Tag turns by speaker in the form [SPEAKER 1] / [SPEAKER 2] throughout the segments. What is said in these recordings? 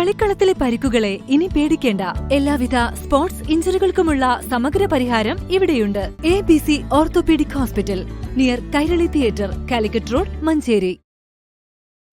[SPEAKER 1] കളിക്കളത്തിലെ പരിക്കുകളെ ഇനി പേടിക്കേണ്ട. എല്ലാവിധ സ്പോർട്സ് ഇഞ്ചുറികൾക്കുമുള്ള സമഗ്ര പരിഹാരം ഇവിടെയുണ്ട്. ABC orthopaedic hospital, near Kairali theatre, Calicut road, Manjeri.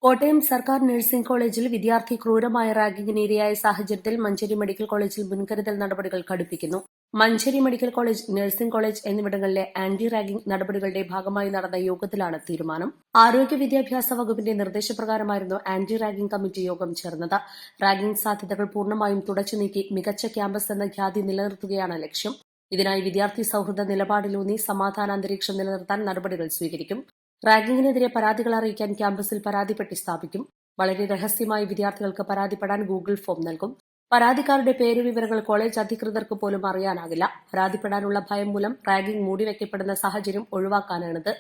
[SPEAKER 2] Kottayam സർക്കാർ നഴ്സിംഗ് കോളേജിൽ വിദ്യാർത്ഥി ക്രൂരമായ റാഗിങ്ങിന് ഇരയായ സാഹചര്യത്തിൽ മഞ്ചേരി മെഡിക്കൽ കോളേജിൽ മുൻകരുതൽ നടപടികൾ കടുപ്പിക്കുന്നു. Manjeri medical college, nursing college എന്നിവിടങ്ങളിലെ ആന്റി റാഗിംഗ് നടപടികളുടെ ഭാഗമായി നടന്ന യോഗത്തിലാണ് തീരുമാനം. ആരോഗ്യ വിദ്യാഭ്യാസ വകുപ്പിന്റെ നിർദ്ദേശപ്രകാരമായിരുന്നു ആന്റി റാഗിംഗ് കമ്മിറ്റി യോഗം ചേർന്നത്. റാഗിംഗ് സാധ്യതകൾ പൂർണ്ണമായും തുടച്ചുനീക്കി മികച്ച ക്യാമ്പസ് എന്ന ഖ്യാതി നിലനിർത്തുകയാണ് ലക്ഷ്യം. ഇതിനായി വിദ്യാർത്ഥി സൌഹൃദ നിലപാടിലൂന്നി സമാധാന അന്തരീക്ഷം നിലനിർത്താൻ നടപടികൾ സ്വീകരിക്കും. റാഗിങ്ങിനെതിരെ പരാതികൾ അറിയിക്കാൻ ക്യാമ്പസിൽ പരാതിപ്പെട്ടി സ്ഥാപിക്കും. വളരെ രഹസ്യമായി വിദ്യാർത്ഥികൾക്ക് പരാതിപ്പെടാൻ ഗൂഗിൾ ഫോം നൽകും. പരാതിക്കാരുടെ പേര് വിവരങ്ങൾ കോളേജ് അധികൃതർക്ക് പോലും അറിയാനാകില്ല. പരാതിപ്പെടാനുള്ള ഭയം മൂലം റാഗിംഗ് മൂടിവെക്കപ്പെടുന്ന സാഹചര്യം ഒഴിവാക്കാനാണിത്.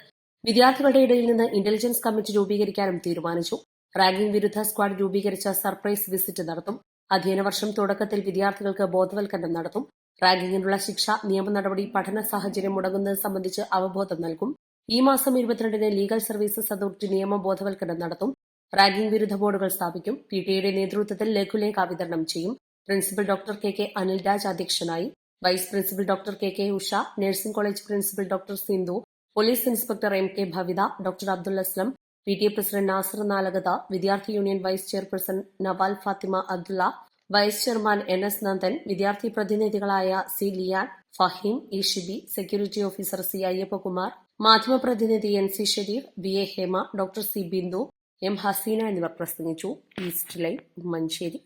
[SPEAKER 2] വിദ്യാർത്ഥികളുടെ ഇടയിൽ നിന്ന് ഇന്റലിജൻസ് കമ്മിറ്റി രൂപീകരിക്കാനും തീരുമാനിച്ചു. റാഗിംഗ് വിരുദ്ധ സ്ക്വാഡ് രൂപീകരിച്ച സർപ്രൈസ് വിസിറ്റ് നടത്തും. അധ്യയന വർഷം തുടക്കത്തിൽ വിദ്യാർത്ഥികൾക്ക് ബോധവൽക്കരണം നടത്തും. റാഗിങ്ങിനുള്ള ശിക്ഷ, നിയമ നടപടി, പഠന സാഹചര്യം മുടങ്ങുന്നത് സംബന്ധിച്ച് അവബോധം നൽകും. ഈ മാസം 22-ന് ലീഗൽ സർവീസസ് അതോറിറ്റി നിയമ ബോധവൽക്കരണം നടത്തും. റാഗിംഗ് വിരുദ്ധ ബോർഡുകൾ സ്ഥാപിക്കും. PTA നേതൃത്വത്തിൽ ലഘുലേഖ വിതരണം ചെയ്യും. പ്രിൻസിപ്പൽ ഡോക്ടർ KK അനിൽരാജ് അധ്യക്ഷനായി. Vice principal doctor KK Usha, nursing college principal doctor Sindhu, police inspector MK Bhavitha, doctor Abdul Aslam, PTA president Nasar Nalakath, വിദ്യാർത്ഥി union vice chairperson Naval Fathima Abdulla, vice chairman NS Nandan, വിദ്യാർത്ഥി പ്രതിനിധികളായ C ലിയാൻ, ഫഹീം, Eഷിബി, സെക്യൂരിറ്റി ഓഫീസർ C അയ്യപ്പകുമാർ, മാധ്യമപ്രതിനിധി NC Shareer, VA Hema, doctor C Bindu, M Haseena എന്നിവർ പ്രസംഗിച്ചു. East live, Manjeri.